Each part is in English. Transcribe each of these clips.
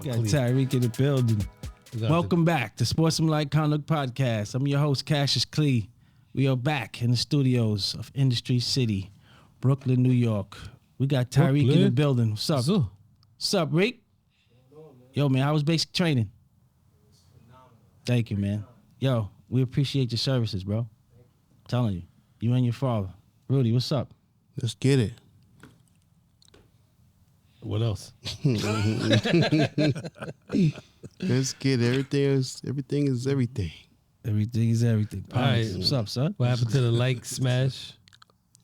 Got Tyreek in the building. Welcome back to Sportsmanlike Conduct Podcast. I'm your host, Cassius Clee. We are back in the studios of Industry City, Brooklyn, New York. We got Tyreek in the building. What's up? What's up, Rick? Yo, man, how was basic training? Thank you, man. Yo, we appreciate your services, bro. I'm telling you. You and your father. Rudy, what's up? Let's get it. What else? Let's get it. Everything is everything. Everything is everything. All right. What's up, son? What happened to the like smash?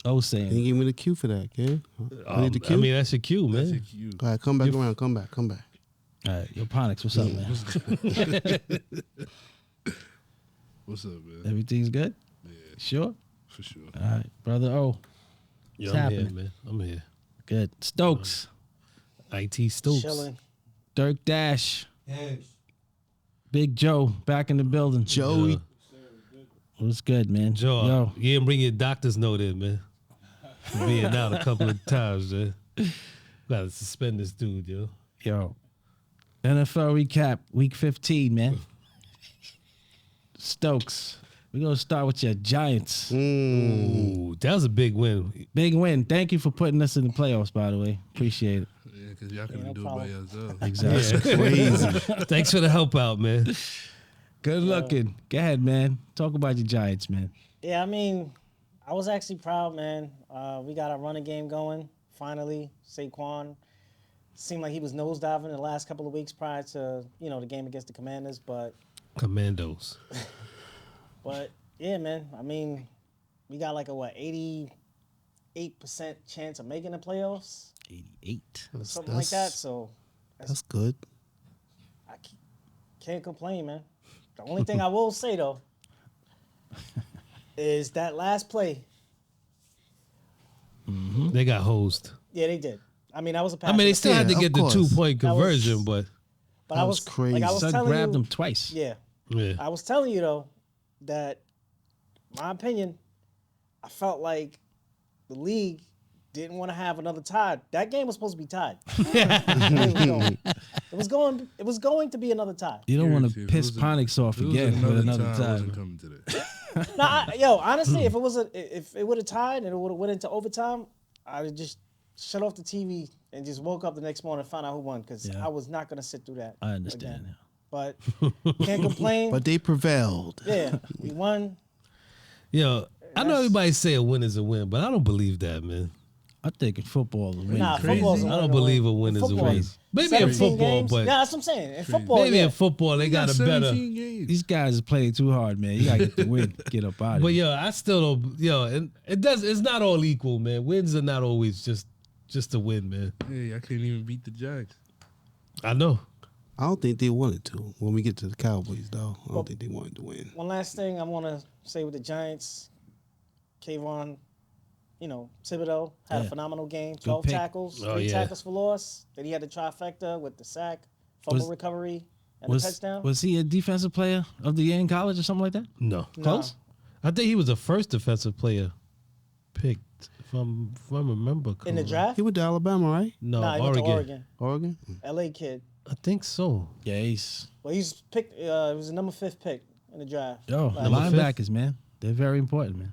Oh, saying. Can you give me the cue for that, kid? I need the cue. I mean, that's your cue, man. That's your cue. All right, come back around. Come back. All right, yo, Ponix, what's up, man? What's up, man? Everything's good? Yeah, Sure? for sure. All right, brother O. Yo, What's I'm happening? here, man. I'm here. Good. Stokes. IT Stokes. Chilling. Dirk Dash. Big Joe back in the building. Joey. Yeah. What's good, man? Joe, Yo. you didn't bring your doctor's note in, man. Being out a couple of times, man. Gotta suspend this dude, yo. Yo. NFL recap, week 15, man. Stokes. We're going to start with your Giants. Ooh, that was a big win. Big win. Thank you for putting us in the playoffs, by the way. Appreciate it. Yeah, because y'all couldn't no do problem. it by yourself. Exactly. Crazy. Thanks for the help out, man. Good looking. Go ahead, man. Talk about your Giants, man. Yeah, I mean, I was actually proud, man. We got our running game going, finally. Saquon seemed like he was nosediving the last couple of weeks prior to, the game against the Commanders. But yeah, man, I mean, we got like a, 88% chance of making the playoffs? 88. Something like that. So That's good. I can't complain, man. The only thing I will say, though, is that last play. They got hosed. Yeah, they did. I mean, that was a pass. I mean, they still had to Yeah, get of the course. 2-point That was- conversion, but But That I was was crazy. Like I was Son telling grabbed you, him twice. Yeah, yeah. I was telling you though that my opinion, I felt like the league didn't want to have another tie. That game was supposed to be tied. It was going to be another tie. You don't want to Seriously, piss if it Ponix off If it was again with another I wasn't time. coming to that. Nah, honestly, if it would have tied and it would have went into overtime, I'd have just shut off the TV and just woke up the next morning and found out who won because Yeah. I was not gonna sit through that. I understand again. now. But can't complain. But they prevailed. Yeah, we won. Yo, I know everybody say a win is a win, but I don't believe that, man. I think in football, the win Nah, is football's a I win don't or believe win. a win is a Football. win. Maybe in 17 football, games? but Yeah, that's what I'm saying. In football, maybe yeah. in football they got a better. 17 games. These guys are playing too hard, man. You gotta get the win, get up out of But here. yo, I still don't. Yo, and it's not all equal, man. Wins are not always just a win, man. Hey, I couldn't even beat the Jags. I know. I don't think they wanted to. When we get to the Cowboys, though, I don't think they wanted to win. One last thing I want to say with the Giants, Kayvon, Thibodeau had a Yeah. phenomenal game. 12 pick. tackles, Oh, 3 yeah. tackles for loss. Then he had the trifecta with the sack, fumble recovery, and the touchdown. Was he a defensive player of the year in college or something like that? No. Close? I think he was the first defensive player picked, if I remember correctly. In the draft? He went to Alabama, right? No, Nah, he went to Oregon. Oregon? LA kid. I think so. Yeah, he's Well, he's picked. He was the number 5th pick in the draft. the Last year. linebackers, man. They're very important, man.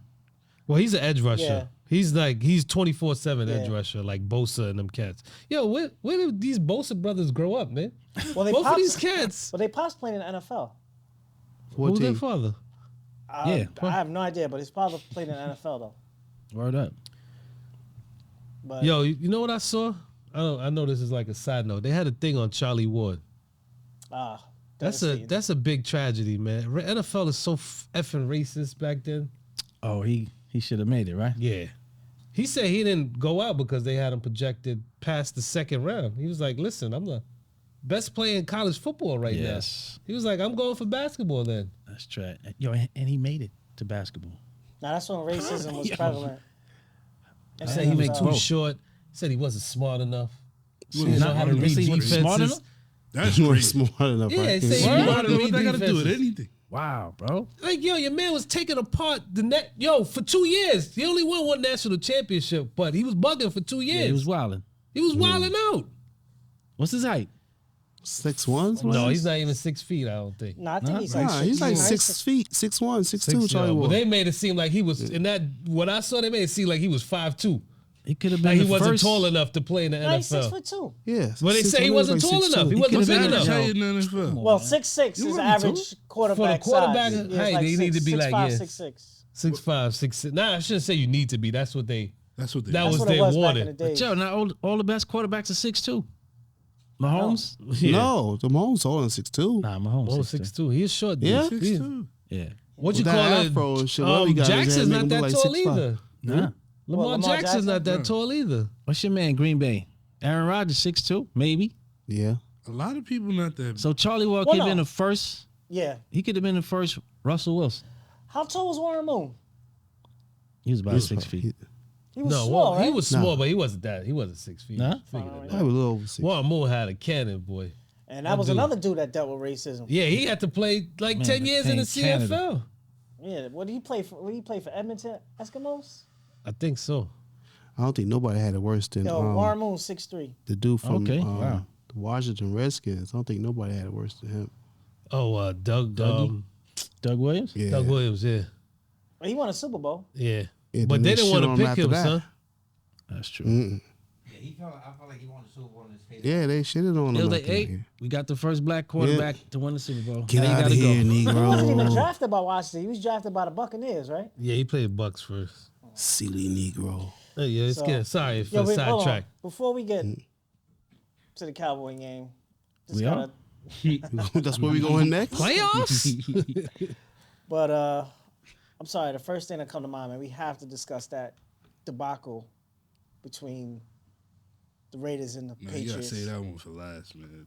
Well, he's an edge rusher. Yeah. He's 24/7 edge Yeah. rusher, like Bosa and them cats. Yo, where did these Bosa brothers grow up, man? Well, Both of these cats. But they pops playing in the NFL. Who's their 14. father? Yeah. I have no idea, but his father played in the NFL though. Word up. But Yo, you know what I saw? I know this is like a side note. They had a thing on Charlie Ward. That's a big tragedy, man. NFL is so effing racist back then. Oh, he should have made it, right? Yeah. He said he didn't go out because they had him projected past the second round. He was like, listen, I'm the best player in college football right now. He was like, I'm going for basketball then. That's true. Yo, and he made it to basketball. now that's when racism was prevalent. He said he was make too both. short. He said he wasn't smart enough. He Well, didn't know how to He read said he wasn't smart defenses. enough? That's You weren't crazy. smart enough, Yeah, right? he said he What knew how to read that got to do with defenses. anything? Wow, bro. Like, yo, your man was taking apart the net. Yo, for 2 years. He only won one national championship, but he was bugging for 2 years. Yeah, he was wilding. He was wilding out. What's his height? 6'1"? No, he's not even 6 feet. I don't think. No, I think he's Nah, like he's like 6 6 feet, 6'1", 6'2", Charlie But Ward. they made it seem like he was in that. When I saw, they made it seem like he was 5'2". He could have been. Like he the wasn't first, tall enough to play in the No, he's NFL. 6'2". Yes. Well, they say he wasn't tall enough. He wasn't big enough. Height in the NFL. Well, 6'6" is average quarterback For the quarterback size. height, It's they need to be like 6'5", 6'5", 6'6". 6'6". Nah, I shouldn't say you need to be. That's what they. That's what they. That That's was what it they was back in the wanted. day. Joe, not all the best quarterbacks are 6'2". Mahomes? Yeah. No, the Mahomes taller than 6'2". Nah, Mahomes. Oh, 6'2". 6'2". He's short. Dude. Yeah? 6'2". Yeah. What you With call that it? afro and shit, whatever he got in his Jackson's head, not make him that look tall like 6'5". either. Nah. Lamar Lamar Jackson's not Jackson? that tall either. What's your man, Green Bay? Aaron Rodgers, 6'2", maybe. Yeah. A lot of people not that. So Charlie Ward Well, could have no. been the first. Yeah. He could have been the first Russell Wilson. How tall was Warren Moon? He was about 6 feet. He was No, small, well, he right? was small, but he wasn't that. He wasn't 6 feet. Nah? Figured it I out. was a little over 6. Warren Moore had a cannon, boy. And that was dude. another dude that dealt with racism. Yeah, he had to play like Man, 10 years in the playing Canada. CFL. Yeah. What did he play for? What did he play for? Edmonton Eskimos? I think so. I don't think nobody had it worse than Yo, Warren Moon, 6'3". the dude from Okay, wow. the Washington Redskins. I don't think nobody had it worse than him. Oh, Doug. Dougie? Doug Williams? Yeah. Doug Williams. Yeah, He won a Super Bowl. yeah. Yeah, But then they they didn't shit want on to him pick after him, that. son. That's true. Mm-mm. Yeah, I felt like he wanted to Super Bowl in his face. Yeah, they shitted on It him. was like, after hey, that. we got the first black quarterback to win the Super Bowl. Get Now you out of gotta here, go. He wasn't even Negro. drafted by Washington. He was drafted by the Buccaneers, right? Yeah, he played Bucks first. Silly Negro. Oh, yeah, it's So- good. Sorry for Yo, the wait, hold on. sidetrack. Before we get to the Cowboy game, just We gotta, That's where we going next? Playoffs? but I'm sorry, the first thing that come to mind, man, we have to discuss that debacle between the Raiders and the Man, you gotta Patriots. say that one for last, man.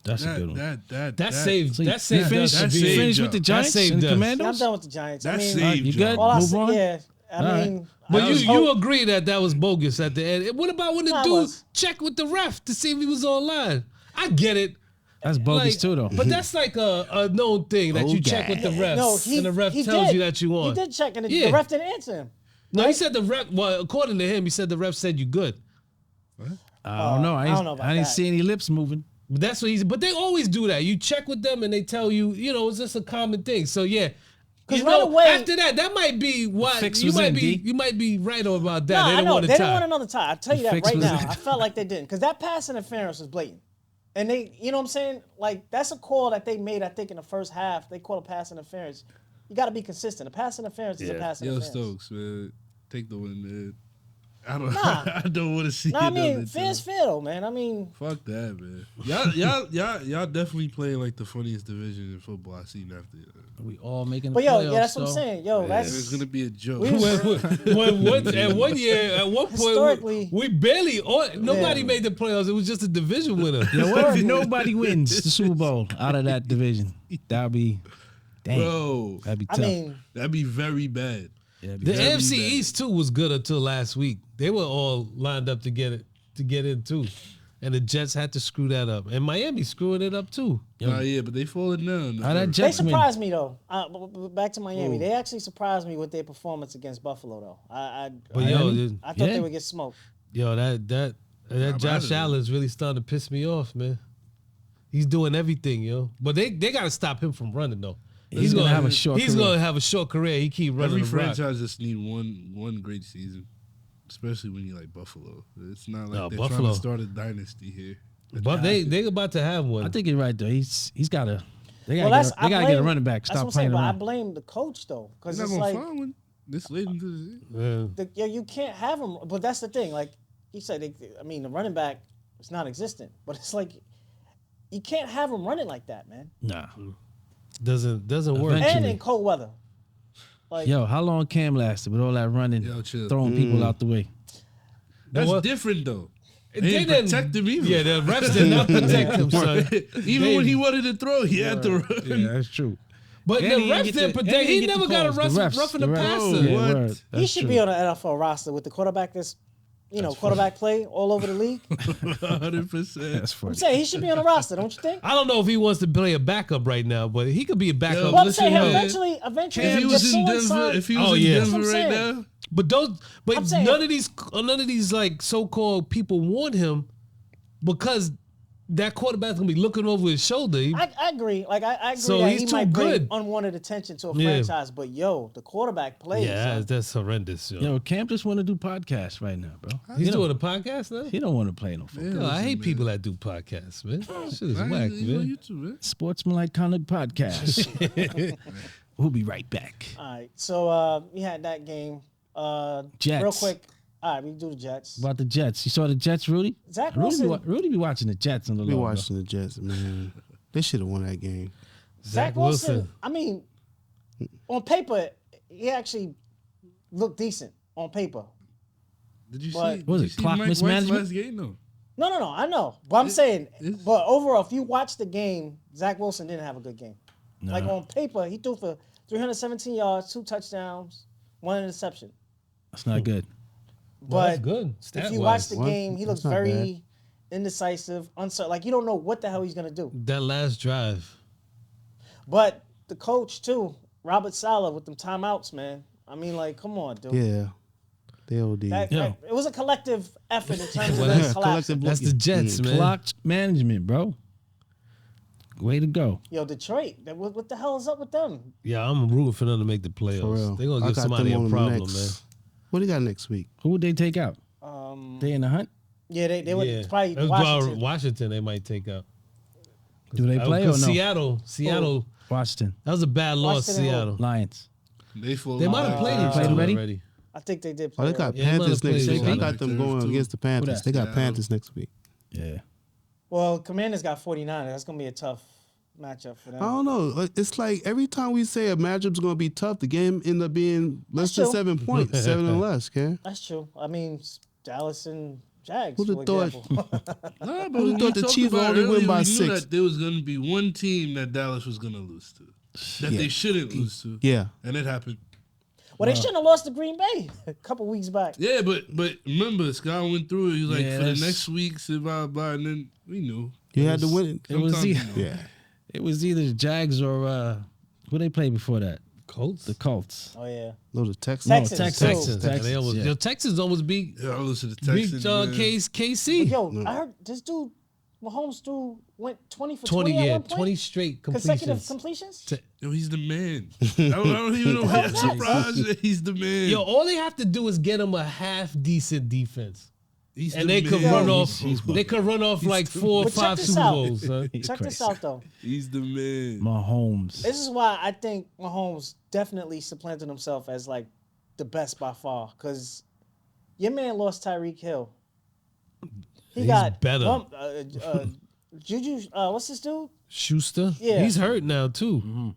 That's a good one. That saved. So That saved. finish, us. you saved finish us. with the That Giants saved and the us. Yeah, I'm Commandos? done with the Giants. That I mean, saved you good? all I Move say, on? yeah. All right. But I you just hope- agree that was bogus at the end. What about when the Nah, it dude was. checked with the ref to see if he was online? I get it. That's bogus Like, too, though. But that's like a known thing that you check with the refs, No, and the ref he tells did. you that you won. He did check, and Yeah. the ref didn't answer him. No, he said the ref. Well, according to him, he said the ref said you good. I don't know. I don't know about I didn't that. see any lips moving. But that's what he's. But they always do that. You check with them, and they tell you, it's just a common thing. So yeah. 'Cause You right know, away- after that might be what fix you was might in, be. D. You might be right about that. No, they I don't know. want They to didn't tie. want another tie. I'll tell you that fix right was now. in. I felt like they didn't. Because that pass interference was blatant. And they, you know what I'm saying? Like, that's a call that they made, I think, in the first half. They called a pass interference. You got to be consistent. A pass interference is a pass Yo, interference. Stokes, man, take the win, man. I don't. Nah. I don't want to see. No, I it mean, another fair's time. fair, though, man. I mean, Fuck that, man. Y'all definitely playing like the funniest division in football I've seen after. We all making the but yo, playoffs, yeah, that's what I'm though. saying. Yo, It's that's gonna be a joke. We was- At one year, at one Historically- point, we barely. Nobody Yeah. made the playoffs. It was just a division winner. Yo, what if nobody wins the Super Bowl out of that division? That'd be, damn. Bro, That'd be I tough. mean, that'd be very bad. Yeah, that'd be The tough. Very AFC bad. East too was good until last week. They were all lined up to get in too, and the Jets had to screw that up, and Miami screwing it up too. Nah, yeah, but they falling down. How that they Jets win? surprised me, though. Back to Miami. They actually surprised me with their performance against Buffalo, though. I But thought Yeah. they would get smoked. that Josh Allen's really starting to piss me off, man. He's doing everything, yo. But they got to stop him from running though. He's gonna have a short He's career. gonna have a short career. He keep running Every the rock. franchise just need one great season, especially when you like Buffalo. It's not like No, they're Buffalo. trying to start a dynasty here. But they about to have one. I think you're right, though. He's got to. They Well, got I to get a blame- running back. That's what Stop I'm saying, playing but I around. blame the coach, though. Because They're it's not gonna like, find one this late into the season. you can't have him. But that's the thing. Like he said, the running back is non-existent. But it's like, you can't have him running like that, man. Nah. doesn't work. Eventually. And in cold weather. Like, Yo, how long Cam lasted with all that running, Yo, chill. throwing people out the way? That's Well, different though. They They didn't didn't- protect him either. Yeah, the refs did not protect him, son. Even when he wanted to throw, he had to run. Yeah, that's true. But And the he didn't refs get didn't the- protect. and He get the never got a calls. The refs, roughing the the refs. passer. Yeah, What? word. he That's should true. be on the NFL roster with the quarterback that's, quarterback play all over the league. 100%. That's funny. I'm saying he should be on the roster, don't you think? I don't know if he wants to play a backup right now, but he could be a backup. Yo, Well, I'm listen, saying man. eventually, If he if was in someone Denver, signed- if he was Oh, in yeah. Denver That's what I'm right saying. now, But I'm saying- none of these like so-called people want him because that quarterback's gonna be looking over his shoulder. I agree. Like I agree So that he's he too might bring good. unwanted attention to a franchise. But the quarterback plays. Yeah, son. that's horrendous. Yo, Cam just want to do podcasts right now, bro. He's doing a podcast now. He don't want to play no football. Yo, I hate people that do podcasts, man. Shit is whack, man. You too, man. Sportsmanlike Conduct Podcast. We'll be right back. All right. So we had that game. Jets. Real quick. All right, we do the Jets. About the Jets. You saw the Jets, Rudy? Zach Wilson. Rudy be watching the Jets on the We low. watching the Jets, man. They should have won that game. Zach Wilson. I mean, on paper, he actually looked decent on paper. Did you But- see? Was did it you see clock Mike White's mismanagement? last game? No. No. I know. But I'm saying, it's- but overall, if you watch the game, Zach Wilson didn't have a good game. No. Like on paper, he threw for 317 yards, 2 touchdowns, 1 interception. That's not good. Well, that's But good. if you watch the What? game, he looks That's not very indecisive, uncertain. Like you don't know what the hell he's gonna do. That last drive. But the coach too, Robert Saleh, with them timeouts, man. I mean, like, come on, dude. Yeah. They OD. Yeah. It was a collective effort in terms of Well, that collapse. That's the Jets, man. Clock management, bro. Way to go. Yo, Detroit, what the hell is up with them? Yeah, I'm rooting for them to make the For real. playoffs. They're gonna I give got somebody them a on problem, next. man. What do you got next week? Who would they take out? They in the hunt? Yeah, they would probably It was Washington. Washington they might take out. Do they play or no? Seattle. Washington. That was a bad loss, Washington Seattle. Lions. They might have played each Played other already? already. I think they did Oh, play. they got Yeah, they Panthers might have next played week. I each got them going against the Panthers. that? They got Seattle. Panthers next week. Yeah. Well, Commanders got 49. That's gonna be a tough matchup for them. I don't know. It's like every time we say a matchup's going to be tough, the game end up being less That's than true. 7 points, 7 or less, okay? That's true. I mean, Dallas and Jags, Who'd for have thought- example. Nah, but Who'd have when we thought the talked Chiefs would about only it win earlier, by we 6? knew that there was going to be one team that Dallas was going to lose to, that they shouldn't lose to. Yeah. And it happened. Well, they shouldn't have lost to Green Bay a couple weeks back. Yeah, but remember, Scott went through it. He was like, Yeah, for the that's- next week, blah, blah, and then we knew. You had to win it. It was Sometimes, either, Yeah. it was either the Jags or who they played before that? Colts. The Colts. Oh yeah. No, the Texans. Texans. Texans. Texans, They almost, yeah. Yo, Texans almost beat Yeah, I listen to Texans. man. KC. Yo, I heard this dude Mahomes went 20 for 20 20, at yeah, one point. 20 straight consecutive completions. completions. Yo, he's the man. I don't even know why I'm surprised that he's the man. Yo, all they have to do is get him a half decent defense. he's And the they could man. run off. he's They could run off like 4 or But check 5 this Super out. Bowls. Son. He's Check this crazy. out though. He's the man. Mahomes. This is why I think Mahomes definitely supplanted himself as like the best by far. Because your man lost Tyreek Hill. He He's got better. Juju. What's this dude? Schuster. Yeah. He's hurt now too.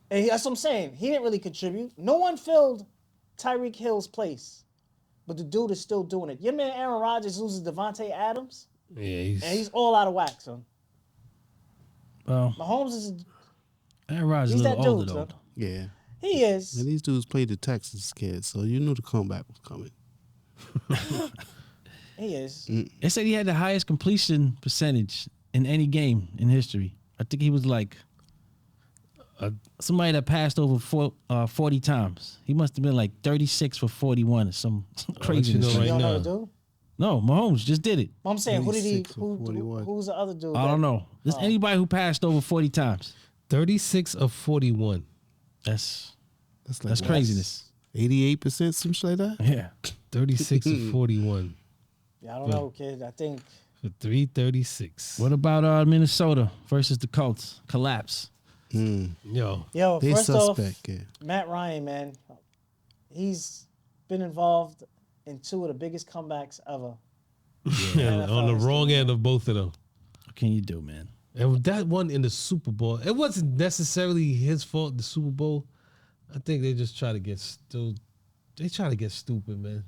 And that's what I'm saying. He didn't really contribute. No one filled Tyreek Hill's place. But the dude is still doing it. Your man Aaron Rodgers loses Devontae Adams, Yeah, and he's all out of whack, son. Well, Mahomes is Aaron Rodgers he's a that little dude, older though. son. Yeah. He is. And these dudes played the Texans kids, so you knew the comeback was coming. He is. They said he had the highest completion percentage in any game in history. I think he was like somebody that passed over 40 times. He must have been like 36 for 41 or some craziness. know You right don't know now. the dude? No, Mahomes just did it. I'm saying, who did he? 36 or 41. Who's the other dude? I don't know. There's anybody who passed over 40 times. 36 of 41. That's That's craziness. 88%, some shit like that. Yeah. 36 of 41 Yeah, I don't know, kid. I think for 336. What about Minnesota versus the Colts? Collapse. Yo, Yo, They first off, suspect, yeah. Matt Ryan, man, he's been involved in 2 of the biggest comebacks ever. on the wrong end of both of them. What can you do, man? And that one in the Super Bowl, it wasn't necessarily his fault. The Super Bowl, I think they just try to get They try to get stupid, man.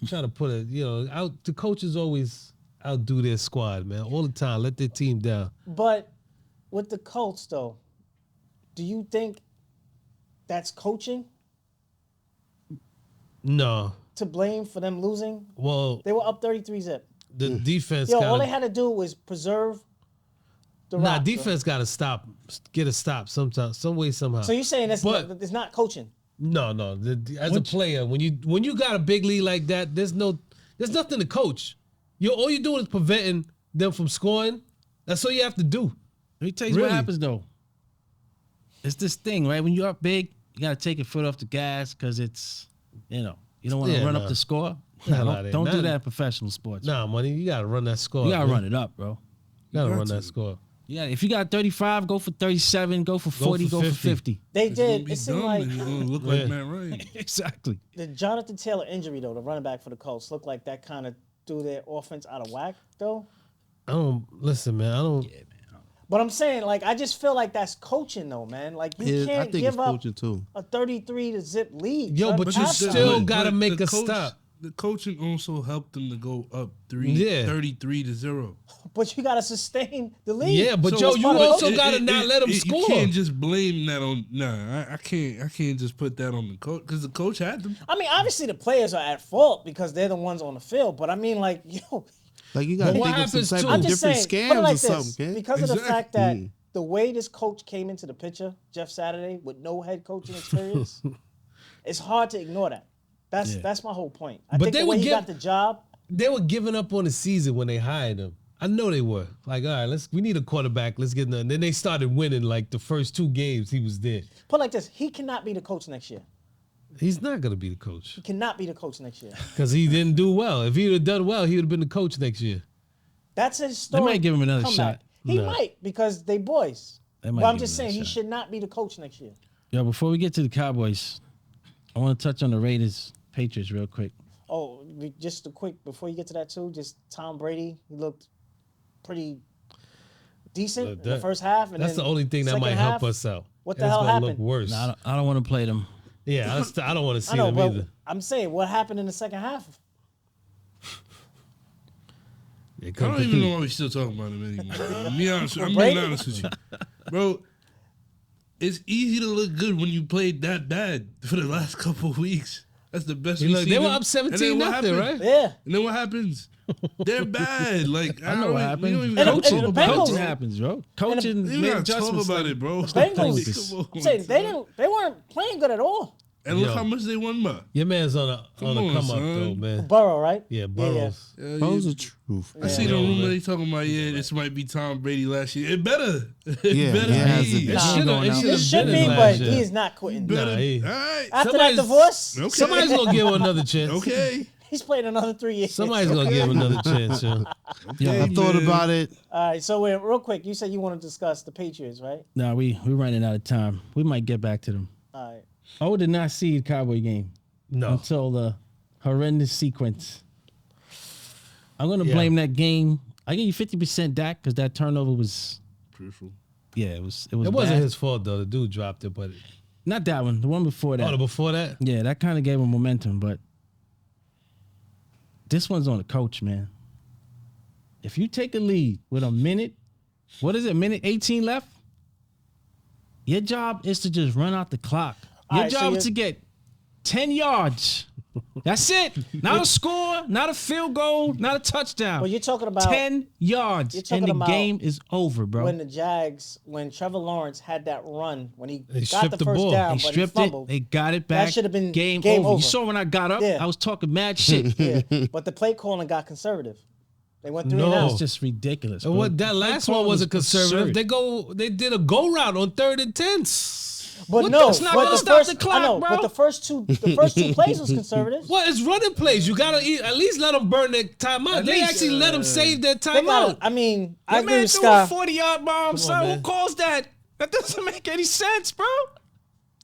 Try to put it, out. The coaches always outdo their squad, man, all the time. Let their team down. But with the Colts, though, do you think that's coaching No, to blame for them losing? well, They were up 33-0. the defense. Yo, all gotta, they had to do was preserve the nah, rock, defense got to stop, get a stop sometime, some way, somehow. So you're saying But- it's not coaching? No. As a player, when you got a big lead like that, there's nothing to coach. All you're doing is preventing them from scoring. That's all you have to do. Let me tell you Really? what happens though. It's this thing, right? When you're up big, you gotta take your foot off the gas because it's, you don't want to Yeah, run nah. up the score. Hell Don't, outta there. don't do Nah. that in professional sports. Nah, money, you gotta run that score. You gotta man. run it up, bro. You gotta got run to. that score. Yeah, if you got 35, go for 37, go for 40, for go for 50. 50. They He's gonna did. be It seemed dumb like and he's gonna look Yeah. like Matt Ryan. Exactly. the Jonathan Taylor injury, though, the running back for the Colts, looked like that kind of threw their offense out of whack, though. I don't listen, man. I don't. But I'm saying, like, I just feel like that's coaching, though, man. Like, you I can't think it's give up coaching too. a 33 to zip lead. Yo, son. but you Halftime. still gotta make the a stop. The coaching also helped them to go up Yeah. 33-0. But you gotta sustain the lead. Yeah, but So yo, it's you part of the also coaching. gotta not let them score. You can't just blame that on. Nah, I can't just put that on the coach because the coach had them. I mean, obviously the players are at fault because they're the ones on the field. But I mean, like, yo, Like you got to But what think of some happens type too- I'm of just different saying, put it scams like or something, this, kid. because of the fact that Mm. the way this coach came into the picture, Jeff Saturday, with no head coaching experience, it's hard to ignore that. That's my whole point. I But think they the way would he give- got the job, They were giving up on the season when they hired him. I know they were. Like, all right, we need a quarterback. Let's get none. Then they started winning like the first 2 games he was there. put it like this, he cannot be the coach next year. He's not gonna be the coach He cannot be the coach next year. because he didn't do well. If he would have done well, he would have been the coach next year. That's a historic might give him another comeback. shot. He No. might because they boys. They might But I'm give just him saying another he shot. should not be the coach next year. Yo, before we get to the Cowboys, I want to touch on the Raiders Patriots real quick. Oh, just a quick before you get to that too. Just Tom Brady, he looked pretty decent in the That- first half, and That's then the only thing that second might half, help us out. What the It's hell gonna happened? Look worse. No, I don't want to play them. Yeah, I don't want to I see know, them but either. I'm saying what happened in the second half. They I couldn't don't even compete. know why we still talking about him anymore. Bro. I'm being Brady? honest with you, bro. It's easy to look good when you played that bad for the last couple of weeks. That's the best. You we've look, seen they were them. up And then 17-0, what happened? right? Yeah, And then what happens? They're bad. Like I know what happened. And Coaching, the Bengals- coaching happens, bro. Coaching, You made gotta talk adjustments. about it, bro. Bengals. Come on, I'm saying they weren't playing good at all. And look Yo. how much they won by. Your man's on a Come come on, up son. though, man. Burrow, right? Yeah, Burrows. Yeah, Those you- are truth. I seen a Yeah, rumor man. they talking about, this might be Tom Brady last year. It better. It Yeah, better it has to be. be. It Nah. should going out. have. It should been be, his but last year. he's not quitting. Better. Nah, he- All right. After that Somebody's- divorce, Okay. Somebody's gonna give him another chance. Okay. he's playing another 3 years. Somebody's gonna give him another chance, yo. Yeah, I thought about it. All right, so wait, real quick, you said you want to discuss the Patriots, right? Nah, we're running out of time. We might get back to them. All right. I did not see the Cowboy game No. until the horrendous sequence. I'm gonna Yeah. blame that game. I give you 50% Dak because that turnover was, Truthful. it was It wasn't bad. his fault though. The dude dropped it, but Not that one. The one before that. before that, Yeah, that kind of gave him momentum, but this one's on the coach, man. If you take a lead with a minute, minute 18 left? Your job is to just run out the clock. All Your right, so job you're- is to get 10 yards. That's it. Not a score, not a field goal, not a touchdown. Well, you're talking about 10 yards, you're talking and the about game is over, bro. when Trevor Lawrence had that run when he They got stripped the the first ball. down, They but he stripped it. fumbled. They got it back. should have been game game over. You saw when I got up, Yeah. I was talking mad shit. Yeah, but the play calling got conservative. They went 3 No. and out. It's just ridiculous. and bro. what that last one was a conservative. They did a go route on 3rd and 10. But What no, that's not but gonna the stop first, the clock, I know, bro. but the first two plays was conservative. Well, it's running plays. You gotta at least let them burn their timeout. They actually let them save their They might have- timeout. I mean, I That agree man with threw Scott. a 40-yard bomb, son. Who man. calls that? That doesn't make any sense, bro.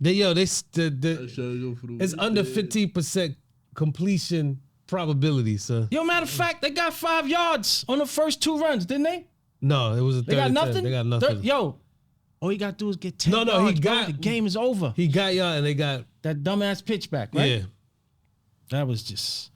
It's It's under 15% completion probability, sir. Yo, matter of fact, they got 5 yards on the first 2 runs, didn't they? No, it was a 3rd They got and 10. nothing? They got nothing. Yo, all you got to do is get 10 No, yards, he bro. got- The game is over. He got y'all and they got That dumbass pitch back, right? yeah. That was just...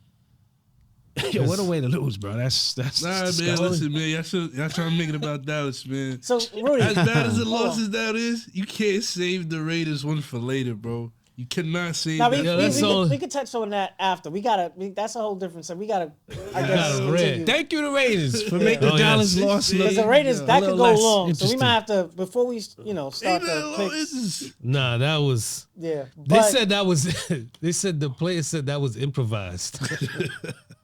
Yo, what a way to lose, bro. That's Nah, man, disgusting. listen, man. Y'all trying to make it about Dallas, man. So Rudy, As bad as the hold on. loss as that is, you can't save the Raiders one for later, bro. You cannot save Now, that. that's all- we could touch on that after. That's a whole different. So we gotta, I guess, gotta read. continue. Thank you to Raiders for making Oh, the Dallas yes. loss look Because the Raiders a that could little go less long, so we interesting. might have to before we, start Ain't the that long? picks. It's just- Nah, that was Yeah, they but said that was they said the players said that was improvised.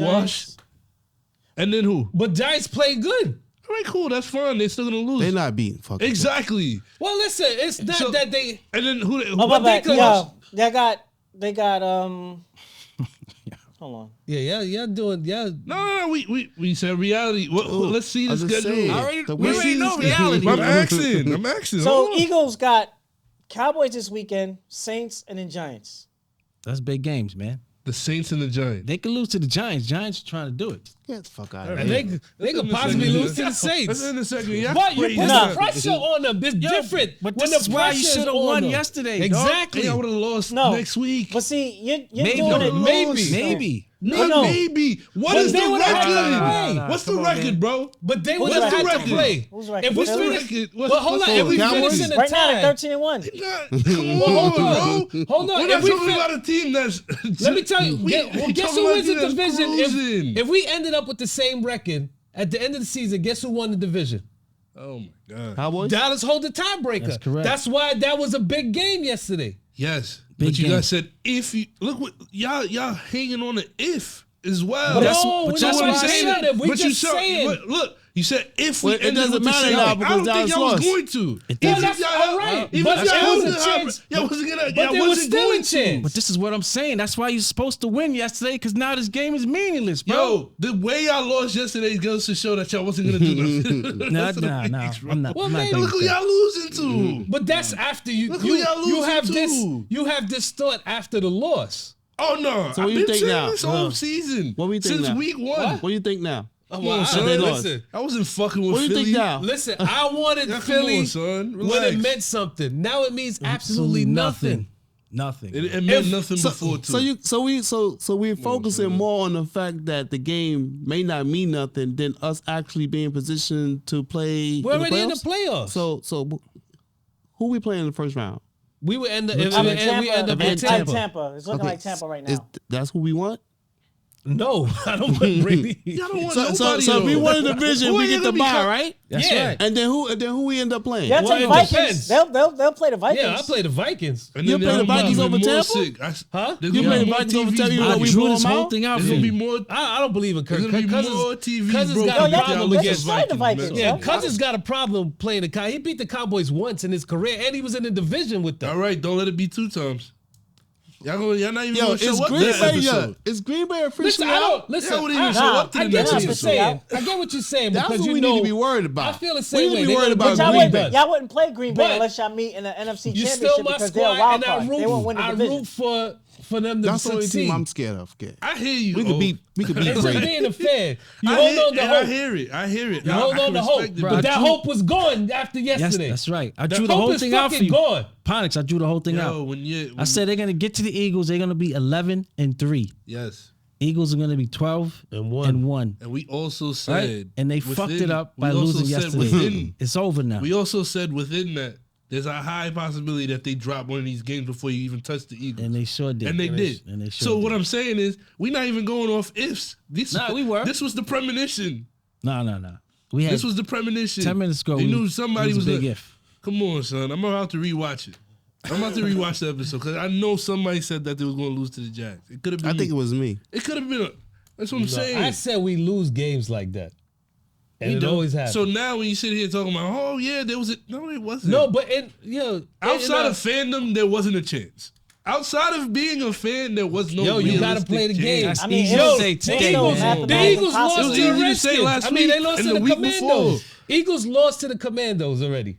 a wash. And then who? But Giants played good. All right, cool. That's fine. They're still gonna lose. They're not beating fucking. Exactly. Well, listen, it's not that they. And then who? Oh, my But they bad. could- Yo, they got Hold on. Yeah, y'all doing, yeah. No, we said reality. Let's see the I just schedule. said, We already know reality. I'm asking. So Hold on. Eagles got Cowboys this weekend, Saints, and then Giants. That's big games, man. The Saints and the Giants. They can lose to the Giants. Giants are trying to do it. Get the fuck out of And here. they could possibly lose to the Saints. That's in the second. Yeah, But you put Nah. the pressure on them. It's different. But when this is the why you pressure's should have on won them. yesterday, dog. Exactly. I would have lost No. next week. But see, you're Maybe. doing it. Maybe. No. Maybe. What But is they the would've had to play. record? What's the Come on, man. record, bro? But they What's would have the had to record? play. Who's the record? If we What's the finish, record? but hold on. for If we Cowboys? finish in a Right now they're tie, 13-1. Come Well, on, hold bro. on. Hold on. We're If not we talking fin- about a team that's. Let me tell you. Guess talking who about wins the a team that's division? cruising. If we ended up with the same record at the end of the season, guess who won the division? Oh my God. Cowboys? Dallas hold the tiebreaker. That's correct. That's why that was a big game yesterday. Yes, Big but you game. guys said if you look what y'all hanging on the if as well. But that's- no, but we're that's not what I'm saying saying. that. We But you just saw- saying. but look, you said if Well, we it ended doesn't with the matter same- now I because don't think Dallas y'all was lost. going to. It Even doesn't. if y'all- All right. even But if y'all there was a wasn't- chance. y'all wasn't gonna. But Y'all there was wasn't still a going to. chance. But this is what I'm saying. That's why you're supposed to win yesterday, because now this game is meaningless, bro. Yo, the way y'all lost yesterday goes to show that y'all wasn't gonna do nothing. Nah, That's what it nah. means, bro. I'm not. Well, I'm not maybe- gonna Look who say. y'all losing to. But that's after you. Look who y'all You losing have this. to. You have this thought after the loss. Oh no! So what I've you been think saying now? this whole season. What we think since now? week one. What do you think now? Come on, son. They lost. Listen, I wasn't fucking with What do you Philly. think now? listen. I wanted Yeah, come Philly on, son. when Relax. it meant something. Now it means absolutely nothing. Nothing. It meant nothing before too. So we're focusing more on the fact that the game may not mean nothing than us actually being positioned to play. We're already in the playoffs? playoffs. So who we playing in the first round? We would end up. I'm in We end up in Tampa. Tampa. Tampa. It's looking like Tampa right now. That's who we want. No, I don't want Brady. Y'all don't want So nobody. if we though. won the division, Who we ain't get the gonna be bye, co- right? That's Yeah. right. And then who we end up playing? Yeah, Well, take the it Vikings. depends. They'll play the Vikings. Yeah, I play the Vikings. And You then play the they're gonna Vikings be over more Tampa? sick. Huh? There's You gonna play be the more Vikings over TVs Tampa, you broke. know I we drew blow this them whole out? thing out There's for gonna be you. more. I don't believe in There's Kirk. gonna be Cousins, more TVs Cousins broke. got a y'all problem let's against just play the Vikings. Yeah, yo. Cousins got a problem playing the Cowboys. He beat the Cowboys once in his career, and he was in the division with them. All right, don't let it be 2 times. Y'all not even Yo, gonna is show up Green this Bay? episode. Is Green Bay Listen, officially I out? don't listen. Y'all wouldn't even I- show up to I the get next what you're episode. saying. I get what you're saying That's because what you we know. need to be worried about. I feel the We same need to way. be They worried gonna about beat Y'all Green Green Bay. y'all wouldn't play Green Bay But unless y'all meet in the NFC You Championship still my because they're a squad, wild and I card. They won't win the root. I division. root for them to That's the only succeed. team I'm scared of. Kid. I hear you. We could beat It's Green just Bay. being a fan. You I hold hear, on to and I hope. hear it. I hear it. You I hold on can to hope. respect it, Bro, But I that drew- hope was gone after Yes, yesterday. that's right. I The drew the hope whole is thing out for fucking you. gone. Ponix, I drew the whole thing Yo, out. when I said they're gonna get to the Eagles. They're gonna be 11-3. yes. Eagles are gonna be 12-1. And we also Right? said, And they fucked it up by losing yesterday. Within, It's over now. we also said within that, there's a high possibility that they drop one of these games before you even touch the Eagles. And they sure did. And they did. And they sure So did. what I'm saying is, we're not even going off ifs. Nah, we were. This was the premonition. No. We had This was the premonition. 10 minutes ago. They we- knew somebody it was was a big gonna- if. Come on, son. I'm about to rewatch it. I'm about to rewatch the episode because I know somebody said that they was going to lose to the Jags. It could have been. I think it was me. It could have been. That's what I'm saying. I said we lose games like that. And We it do. always happens. So now when you sit here talking about, oh yeah, there was a no, it wasn't. no, but outside of fandom, there wasn't a chance. Outside of being a fan, there was no. Yo, you gotta realistic play the chance. game. That's I mean, easy it to was- say they today, still man. have The Mathematically Eagles lost possible. to It was the easy to say Redskins. last I mean, they week lost and to the the week Commandos. before. Eagles lost to the Commandos already.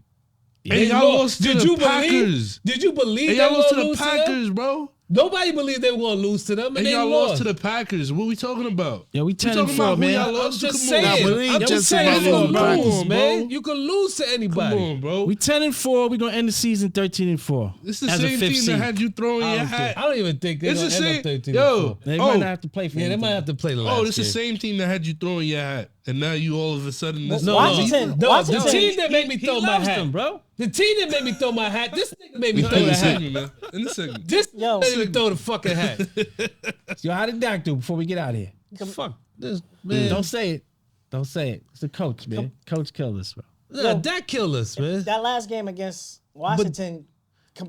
And y'all lost to the Packers. Believe? Did you believe And they y'all were lost to gonna the lose to them? Packers, bro. Nobody believed they were going to lose to them, and And they y'all lost lost to the Packers. What we talking about? Yeah, we We 10 talking and 4, about who man. y'all I'm lost to. just Come on, saying. Nah, but it ain't I'm just just saying about you losing can Packers. lose, Come on, man. bro. You can lose to anybody. Come on, bro. We 10-4. We're gonna end the season 13-4. It's the as a same fifth team seed. that had you throwing your hat. I don't even think they're It's going the to end same. up 13. Yo, They oh, might not have to play for Yeah, they anything. might have to play the last it's the game. same team that had you throwing your hat, and now you all of a sudden this. No, Washington- no, Washington- the team that made me He throw my loves hat. them, bro. The team that made me throw my hat. This nigga made me throw In the the hat. segment, man. In the segment. This Yo. made me throw the fucking hat. Yo, how did Dak do before we get out of here? Fuck this man. Don't say it. Don't say it. It's the coach, man. Coach killed us, bro. Nah, that killed us, man. That last game against Washington,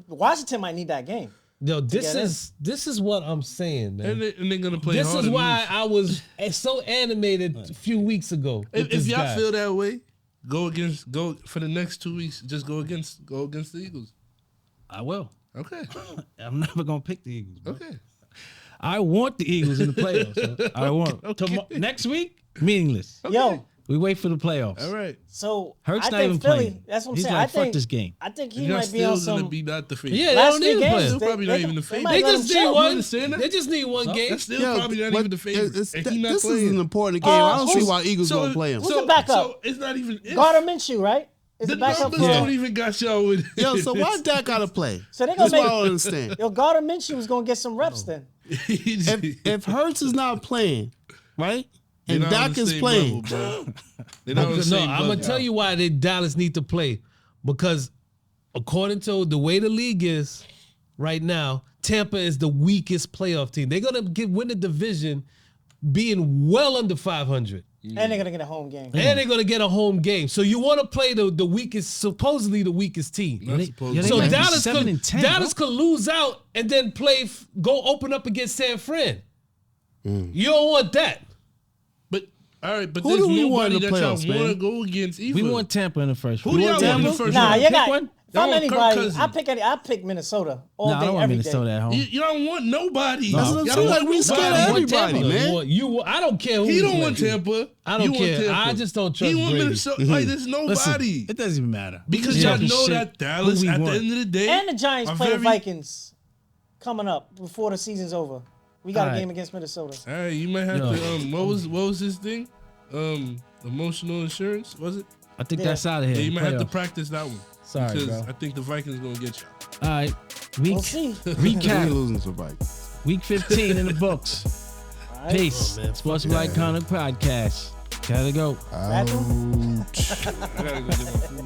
Washington might need that game. Yo, get in. this is what I'm saying, man. And they're gonna play. This hard is and why lose. I was so animated a few weeks ago. with If this y'all guy. feel that way, go for the next 2 weeks. Just go against the Eagles. I will. Okay. I'm never gonna pick the Eagles, bro. Okay. I want the Eagles in the playoffs. So I want next week, meaningless. Yo, We wait for the playoffs. All right. so Hurts I not think even Philly. playing. That's what I'm He's saying. like, I fuck think this game. I think he You're might be on still gonna some. be not the favorite. Yeah, they Last don't three need to games, play. Still probably not even the they favorite. might They let just him need chill. one. understand that? They just need one game. That's still Yeah, probably not but even the favorite. it's- And he not this is playing. an important game. I don't see who's- why Eagles gonna play him. Who's the backup? So it's not even. If. Gardner Minshew, right? Is The the backup numbers for? don't even got y'all with. Yo, so why Dak gotta play? So they gonna That's what I make. don't understand. Yo, Gardner Minshew was gonna get some reps then. If Hurts is not playing, right, They're and not on Dak the is same playing, level, bro. They're not on the No, same I'm gonna level. tell you why they Dallas need to play, because according to the way the league is right now, Tampa is the weakest playoff team. They're gonna win the division, being well under 500, And they're gonna get a home game. and they're gonna get a home game. So you want to play the weakest, supposedly the weakest team. Not supposed yeah, to. they So might be Dallas 7-10, Dallas could lose out and then go open up against San Fran. You don't want that. But all right, but Who there's do we want nobody in the that y'all playoffs, want to man? go against either. We want Tampa in the first Who round. do y'all want in the Tampa? first Nah, round? you Pick got. one? If I'm Y'all want Kirk anybody, Cousins. I pick Minnesota all No, I day, don't want every Minnesota day. at home. You don't want nobody. That's what I'm Y'all saying. don't Like, we want scared of nobody. everybody, man. I don't care who He we don't play. want Tampa. I don't You want care. Tampa. I just don't trust He want Brady. Minnesota. Like there's nobody. Listen, it doesn't even matter. Because We y'all talking know shit, that Dallas, who we at the want. end of the day, And the Giants are play the very- Vikings coming up before the season's over. We got All a right. game against Minnesota. All right, you might have Yo. to. What was this thing? Emotional insurance, was it? I think Yeah. that's out of here. Yeah, you might have to Playoff. practice that one. Sorry, because bro. I think the Vikings gonna get you. All right, week We'll see. We recap. losing to Vikings. Week 15 in the books. All right. Peace. Oh, man. Sportsmanlike Conduct Podcast. Gotta go. Bathroom? I gotta go get my food.